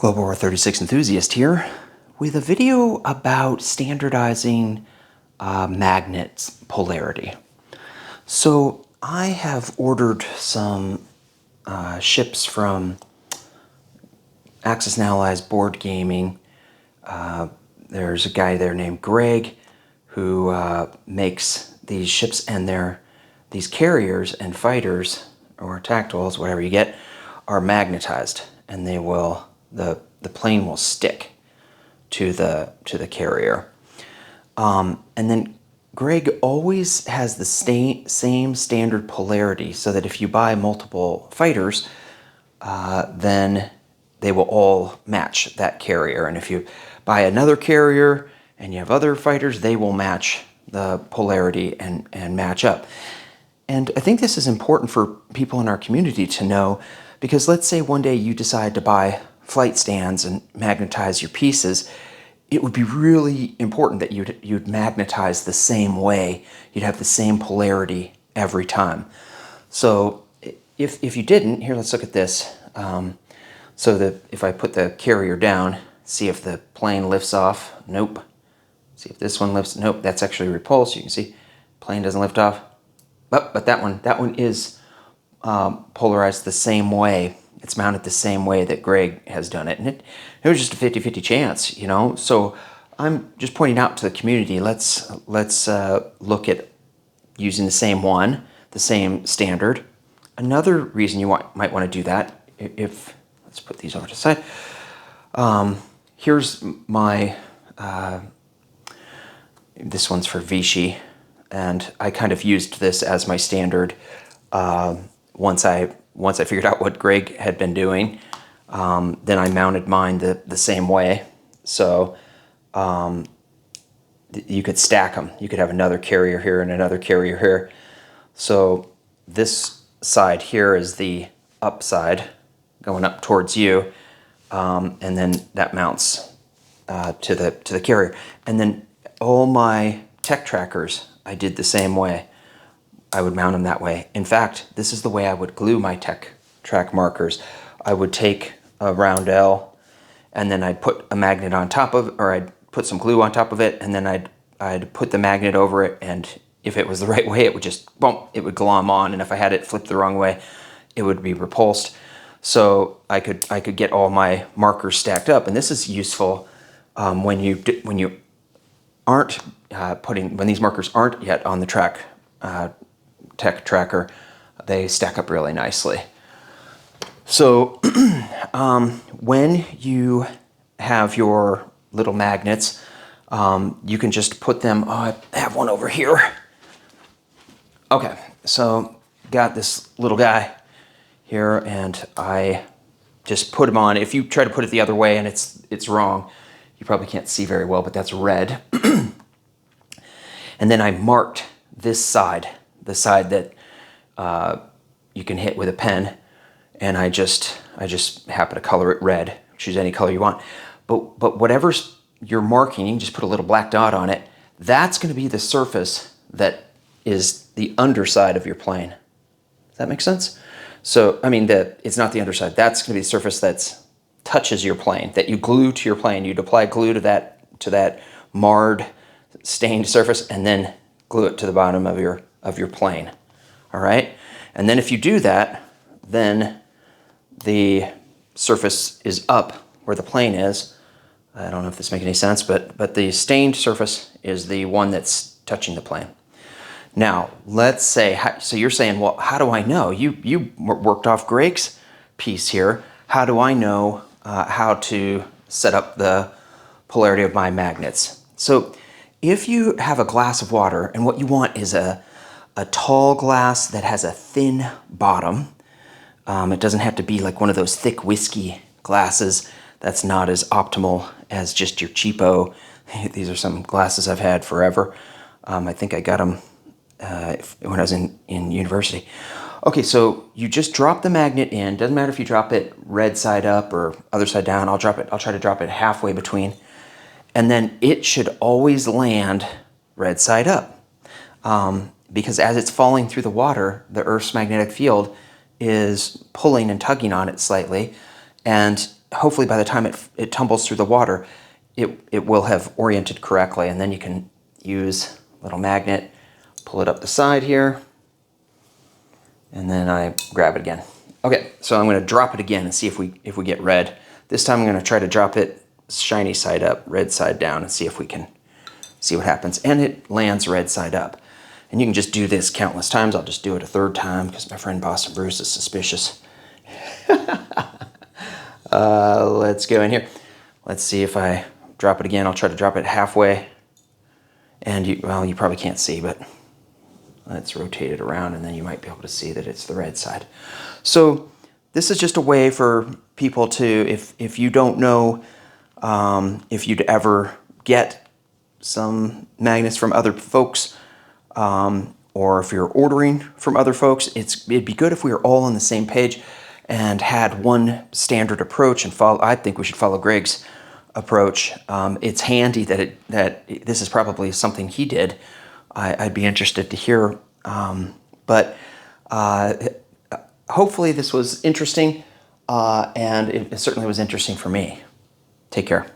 Global War 36 enthusiast here with a video about standardizing magnet polarity. So I have ordered some ships from Axis and Allies Board Gaming. There's a guy there named Greg who makes these ships, and these carriers and fighters or tactiles, whatever you get, are magnetized, and they will the plane will stick to the carrier. And then Greg always has the same standard polarity, so that if you buy multiple fighters, then they will all match that carrier. And if you buy another carrier and you have other fighters, they will match the polarity and match up. And I think this is important for people in our community to know, because let's say one day you decide to buy flight stands and magnetize your pieces. It would be really important that you'd magnetize the same way. You'd have the same polarity every time. So if you didn't, here, let's look at this. So that if I put the carrier down, see if the plane lifts off. Nope. See if this one lifts. Nope, that's actually repulsed. You can see plane doesn't lift off. But that one is polarized the same way. It's mounted the same way that Greg has done it. And it was just a 50-50 chance, you know? So I'm just pointing out to the community, let's look at using the same one, the same standard. Another reason you might want to do that, let's put these over to the side. Here's my, this one's for Vichy, and I kind of used this as my standard once I figured out what Greg had been doing. Then I mounted mine the same way. So you could stack them. You could have another carrier here and another carrier here. So this side here is the up side going up towards you, and then that mounts to the carrier. And then all my tech trackers, I did the same way. I would mount them that way. In fact, this is the way I would glue my tech track markers. I would take a round L, and then I'd put a magnet on top of, or I'd put some glue on top of it, and then I'd put the magnet over it, and if it was the right way, it would just, boom, it would glom on, and if I had it flipped the wrong way, it would be repulsed. So I could get all my markers stacked up, and this is useful when you aren't when these markers aren't yet on the tech tracker, they stack up really nicely. So when you have your little magnets, you can just put them, I have one over here. Okay, so got this little guy here, and I just put him on. If you try to put it the other way and it's wrong, you probably can't see very well, but that's red. And then I marked this side, the side that you can hit with a pen, and I just happen to color it red. Choose any color you want, but whatever you're marking, you can just put a little black dot on it. That's going to be the surface that is the underside of your plane. Does that make sense? So I mean, it's not the underside. That's going to be the surface that touches your plane, that you glue to your plane. You'd apply glue to that marred, stained surface, and then glue it to the bottom of your plane. All right? And then if you do that, then the surface is up where the plane is. I don't know if this makes any sense, but the stained surface is the one that's touching the plane. Now, let's say, so you're saying, well, how do I know? You worked off Greg's piece here. How do I know how to set up the polarity of my magnets? So if you have a glass of water, and what you want is a tall glass that has a thin bottom. It doesn't have to be like one of those thick whiskey glasses. That's not as optimal as just your cheapo. These are some glasses I've had forever. I think I got them when I was in university. Okay, so you just drop the magnet in. Doesn't matter if you drop it red side up or other side down. I'll try to drop it halfway between. And then it should always land red side up. Because as it's falling through the water, the Earth's magnetic field is pulling and tugging on it slightly, and hopefully by the time it tumbles through the water, it will have oriented correctly, and then you can use a little magnet, pull it up the side here, and then I grab it again. Okay, so I'm going to drop it again and see if we get red. This time I'm going to try to drop it shiny side up, red side down, and see if we can see what happens. And it lands red side up. And you can just do this countless times. I'll just do it a third time because my friend Boston Bruce is suspicious. Let's go in here. Let's see if I drop it again. I'll try to drop it halfway. And you probably can't see, but let's rotate it around and then you might be able to see that it's the red side. So this is just a way for people to, if you don't know if you'd ever get some magnets from other folks, or if you're ordering from other folks, it'd be good if we were all on the same page and had one standard approach and follow. I think we should follow Greg's approach. It's handy that this is probably something he did. I'd be interested to hear, but hopefully this was interesting, and it certainly was interesting for me. Take care.